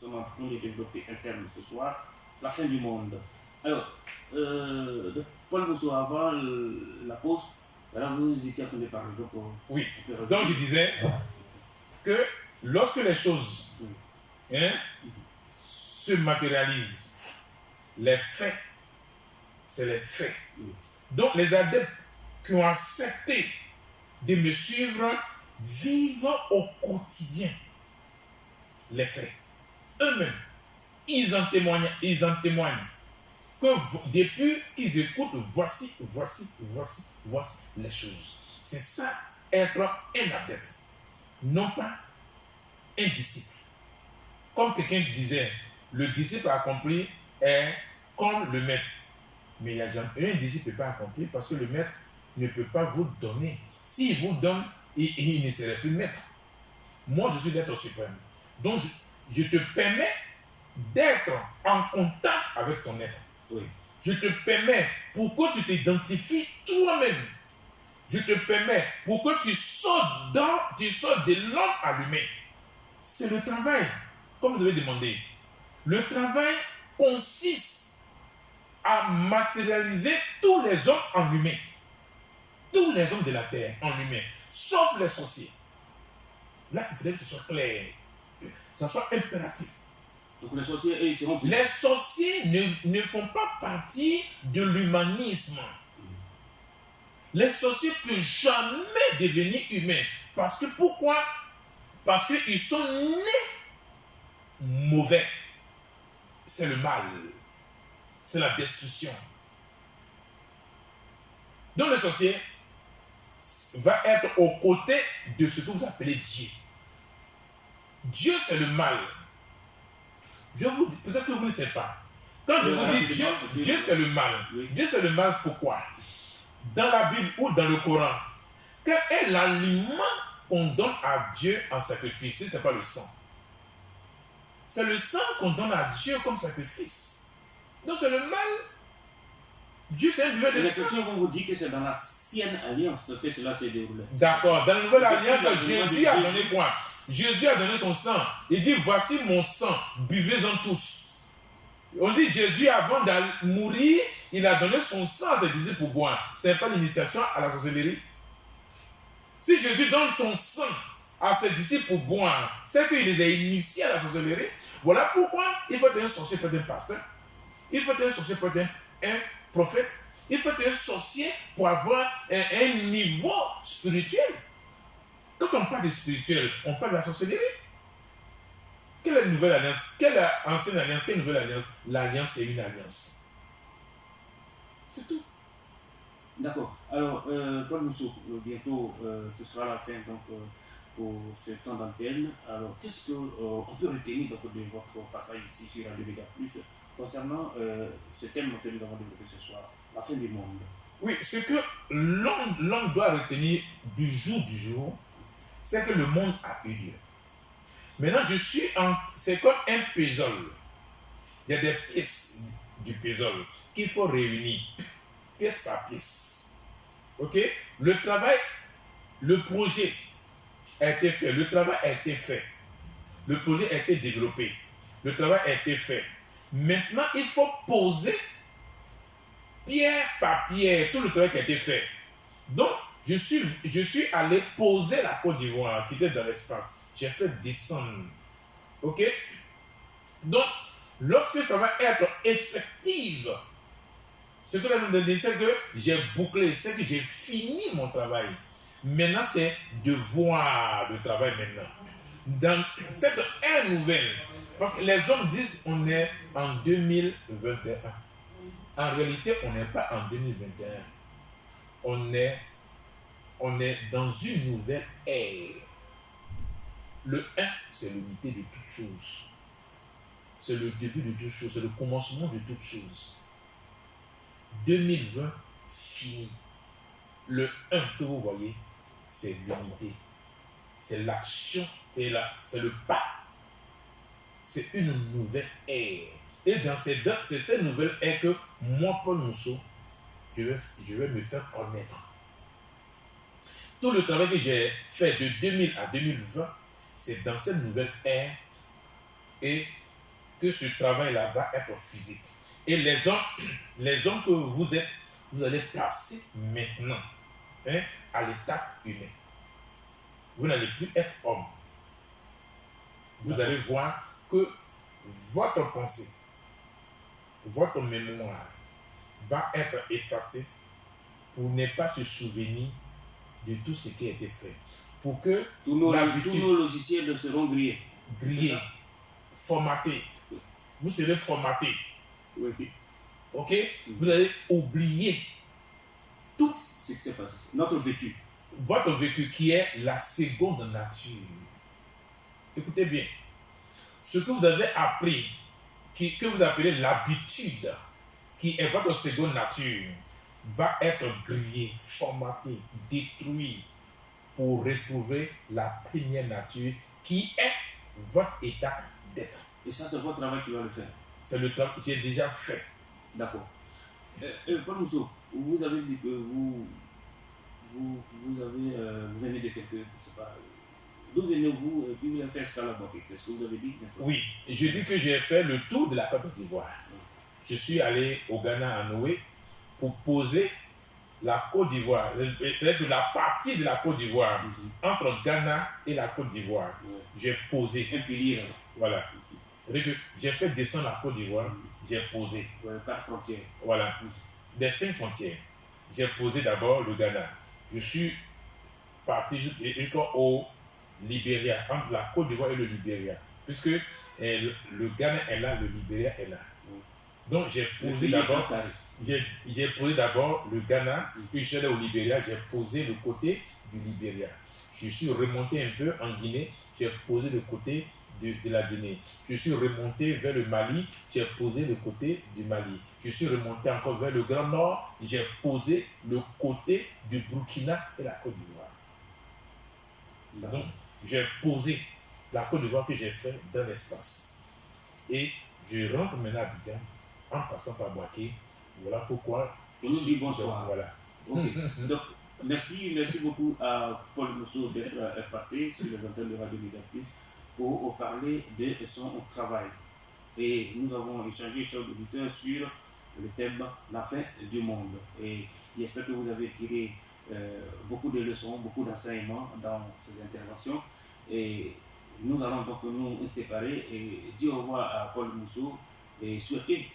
sommes en train de développer un terme ce soir, la fin du monde. Alors, Paul Mousso, avant la pause, alors vous étiez en train de parler. Donc, oui, donc je disais que lorsque les choses se matérialisent, les faits, c'est les faits. Donc les adeptes qui ont accepté de me suivre vivent au quotidien les faits. Eux-mêmes, ils en témoignent que depuis qu'ils écoutent, voici les choses. C'est ça, être un adepte, non pas un disciple. Comme quelqu'un disait, le disciple accompli est comme le maître. Mais un disciple ne peut pas accomplir parce que le maître ne peut pas vous donner. S'il vous donne, il ne serait plus maître. Moi, je suis l'être suprême. Donc, je te permets d'être en contact avec ton être. Oui. Je te permets pour que tu t'identifies toi-même. Je te permets pour que tu sortes de l'homme à l'humain. C'est le travail, comme vous avez demandé. Le travail consiste à matérialiser tous les hommes en humain. Tous les hommes de la terre en humain, sauf les sorciers. Là, il faudrait que ce soit clair, que ce soit impératif. Donc les sorciers, ils seront plus... Les sorciers ne font pas partie de l'humanisme. Les sorciers ne peuvent jamais devenir humains. Parce que pourquoi? Parce qu'ils sont nés mauvais. C'est le mal. C'est la destruction. Donc le sorcier va être aux côtés de ce que vous appelez Dieu. Dieu, c'est le mal. Je vous dis, peut-être que vous ne savez pas. Quand je vous dis Dieu c'est le mal. Oui. Dieu c'est le mal, pourquoi? Dans la Bible ou dans le Coran, quel est l'aliment qu'on donne à Dieu en sacrifice? Ce n'est pas le sang. C'est le sang qu'on donne à Dieu comme sacrifice. Donc c'est le mal. Dieu c'est un buveur de les sang. chrétiens vont vous dire que c'est dans l'ancienne alliance que cela s'est déroulé. D'accord. Dans la nouvelle alliance, Jésus a donné quoi? Jésus a donné son sang. Il dit, voici mon sang, buvez-en tous. On dit, Jésus, avant de mourir, il a donné son sang à ses disciples pour boire. Ce n'est pas l'initiation à la sorcellerie. Si Jésus donne son sang à ses disciples pour boire, c'est qu'il les a initiés à la sorcellerie. Voilà pourquoi il faut être un sorcier près d'un pasteur. Il faut être un sorcier près d'un prophète. Il faut être un sorcier pour avoir un niveau spirituel. Quand on parle de spirituel, on parle de la sorcellerie. Quelle est la nouvelle alliance? Quelle est l'ancienne alliance? Quelle nouvelle alliance? L'alliance, c'est une alliance. C'est tout. D'accord. Alors, Paul Mousso, bientôt, ce sera la fin donc, pour ce temps d'antenne. Alors, qu'est-ce qu'on peut retenir donc, de votre passage ici sur Radio Méga Plus concernant ce thème que nous avons développé ce soir, la fin du monde? Oui, ce que l'homme doit retenir du jour, c'est que le monde a eu lieu. Maintenant, c'est comme un puzzle. Il y a des pièces du puzzle qu'il faut réunir, pièce par pièce. Ok? Le travail, le projet a été fait, le travail a été fait, le projet a été développé, le travail a été fait. Maintenant, il faut poser pierre par pierre tout le travail qui a été fait. Donc, je suis allé poser la Côte d'Ivoire qui était dans l'espace. J'ai fait descendre. Ok? Donc, lorsque ça va être effectif, ce que l'on dit, c'est que j'ai bouclé, c'est que j'ai fini mon travail. Maintenant, c'est de voir le travail maintenant. Dans cette ère nouvelle, parce que les hommes disent on est en 2021. En réalité, on n'est pas en 2021. On est dans une nouvelle ère. Le 1, c'est l'unité de toutes choses. C'est le début de toutes choses. C'est le commencement de toutes choses. 2020, fini. Le 1 que vous voyez, c'est l'unité. C'est l'action. C'est le pas. C'est une nouvelle ère. Et c'est cette nouvelle ère que moi, Paul Mousso, je vais me faire connaître. Tout le travail que j'ai fait de 2000 à 2020, c'est dans cette nouvelle ère. Et que ce travail-là va être physique. Et les hommes que vous êtes, vous allez passer maintenant à l'étape humaine. Vous n'allez plus être homme. Vous allez voir que votre pensée, votre mémoire va être effacée pour ne pas se souvenir de tout ce qui a été fait. Pour que tous nos logiciels seront grillés. Grillés, formatés. Vous serez formatés. Oui. Ok? Vous allez oublier tout ce qui s'est passé. Notre vécu. Votre vécu qui est la seconde nature. Écoutez bien. Ce que vous avez appris, que vous appelez l'habitude, qui est votre seconde nature, va être grillé, formaté, détruit pour retrouver la première nature qui est votre état d'être. Et ça, c'est votre travail qui va le faire. C'est le travail que j'ai déjà fait. D'accord. Paul Mousso, vous avez dit que vous venez de quelque, je sais pas, d'où venez-vous et puis vous avez fait escale à Boaké. Est-ce que vous avez dit? Oui, je dis que j'ai fait le tour de la Côte d'Ivoire. Je suis allé au Ghana, à Noé, pour poser la Côte d'Ivoire, c'est-à-dire que la partie de la Côte d'Ivoire, entre Ghana et la Côte d'Ivoire, j'ai posé. Un pilier. Voilà. C'est-à-dire que j'ai fait descendre la Côte d'Ivoire, j'ai posé. 4 frontières. Voilà. Des 5 frontières. J'ai posé d'abord le Ghana. Je suis parti au Libéria, entre la Côte d'Ivoire et le Libéria. Puisque le Ghana est là, le Libéria est là. Donc j'ai posé d'abord. J'ai posé d'abord le Ghana, puis je suis allé au Libéria, j'ai posé le côté du Libéria. Je suis remonté un peu en Guinée, j'ai posé le côté de la Guinée. Je suis remonté vers le Mali, j'ai posé le côté du Mali. Je suis remonté encore vers le Grand Nord, j'ai posé le côté du Burkina et la Côte d'Ivoire. Donc, j'ai posé la Côte d'Ivoire que j'ai fait dans l'espace. Et je rentre maintenant à Abidjan en passant par Boaké. Voilà pourquoi. On nous dit bonsoir. Donc, voilà. Okay. Donc, merci beaucoup à Paul Mousso d'être passé sur les antennes de Radio Média Plus pour parler de son travail. Et nous avons échangé, chers auditeurs, sur le thème La fin du monde. Et j'espère que vous avez tiré beaucoup de leçons, beaucoup d'enseignements dans ces interventions. Et nous allons donc nous séparer et dire au revoir à Paul Mousso et souhaiter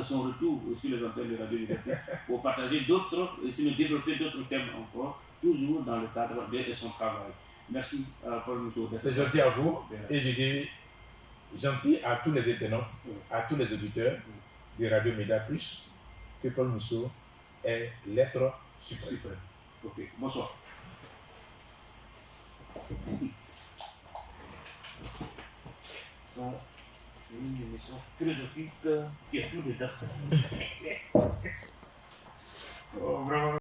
son retour sur les antennes de Radio Média Plus pour partager d'autres, développer d'autres thèmes encore, toujours dans le cadre de son travail. Merci à Paul Mousso. C'est gentil à vous et je dis gentil à tous les internautes, à tous les auditeurs de Radio Média Plus, que Paul Mousso est l'être suprême. Super. Ok, bonsoir. C'est une émission philosophique qui a tout dedans. Oh, vraiment.